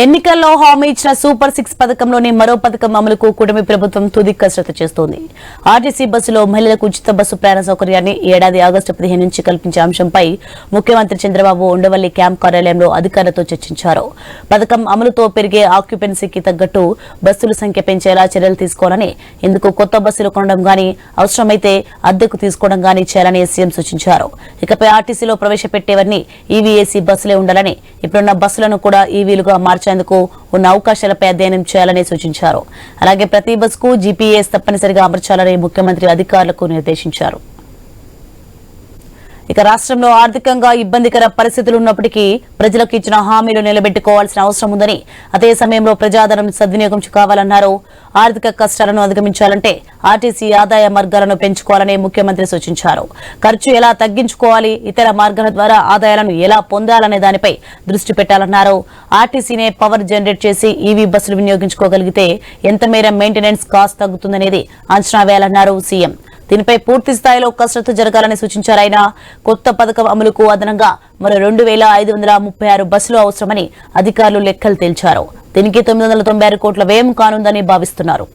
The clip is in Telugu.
ఎన్నికల్లో హామీ ఇచ్చిన సూపర్ 6 పథకంలోని మరో పథకం అమలుకు కూటమి ప్రభుత్వం తుది కసరత్తు చేస్తోంది. ఆర్టీసీ బస్సులో మహిళలకు ఉచిత బస్సు ప్రయాణ సౌకర్యాన్ని ఏడాది ఆగస్టు 15 నుంచి కల్పించే అంశంపై ముఖ్యమంత్రి చంద్రబాబు ఉండవల్లి క్యాంప్ కార్యాలయంలో అధికారులతో చర్చించారు. పథకం అమలుతో పెరిగే ఆక్యుపెన్సీకి తగ్గట్టు బస్సుల సంఖ్య పెంచేలా చర్యలు తీసుకోవాలని, ఇందుకు కొత్త బస్సులు కొనడం గానీ, అవసరమైతే అద్దెకు తీసుకోవడం గానీ చేయాలని సీఎం సూచించారు. ఇకపై ఆర్టీసీలో ప్రవేశపెట్టేవన్నీ ఈవీఏసీ బస్సులే ఉండాలని, ఇప్పుడున్న బస్సులను కూడా ఈవీలుగా మార్చేందుకు ఉన్న అవకాశాలపై అధ్యయనం చేయాలని సూచించారు. అలాగే ప్రతి బస్సుకు జీపీఎస్ తప్పనిసరిగా అమర్చాలని ముఖ్యమంత్రి అధికారులకు నిర్దేశించారు. ఇక రాష్ట్రంలో ఆర్థికంగా ఇబ్బందికర పరిస్థితులు ఉన్నప్పటికీ ప్రజలకు ఇచ్చిన హామీలు నిలబెట్టుకోవాల్సిన అవసరం ఉందని, అదే సమయంలో ప్రజాధనం సద్వినియోగం కావాలన్నారు. ఆర్థిక కష్టాలను అధిగమించాలంటే ఆర్టీసీ ఆదాయ మార్గాలను పెంచుకోవాలని ముఖ్యమంత్రి సూచించారు. ఖర్చు ఎలా తగ్గించుకోవాలి, ఇతర మార్గాల ద్వారా ఆదాయాలను ఎలా పొందాలనే దానిపై దృష్టి పెట్టాలన్నారు. ఆర్టీసీనే పవర్ జనరేట్ చేసి ఈవీ బస్సులు వినియోగించుకోగలిగితే ఎంత మేర మెయింటెనెన్స్ కాస్ట్ తగ్గుతుందనేది అంచనా వేయాలన్నారు సీఎం. దీనిపై పూర్తి స్థాయిలో కసరత్తు జరగాలని సూచించారు. ఆయన కొత్త పథకం అమలుకు అదనంగా మరో 2,536 బస్సులు అవసరమని అధికారులు లెక్కలు తేల్చారు. దీనికి 996 కోట్ల వ్యయం కానుందని భావిస్తున్నారు.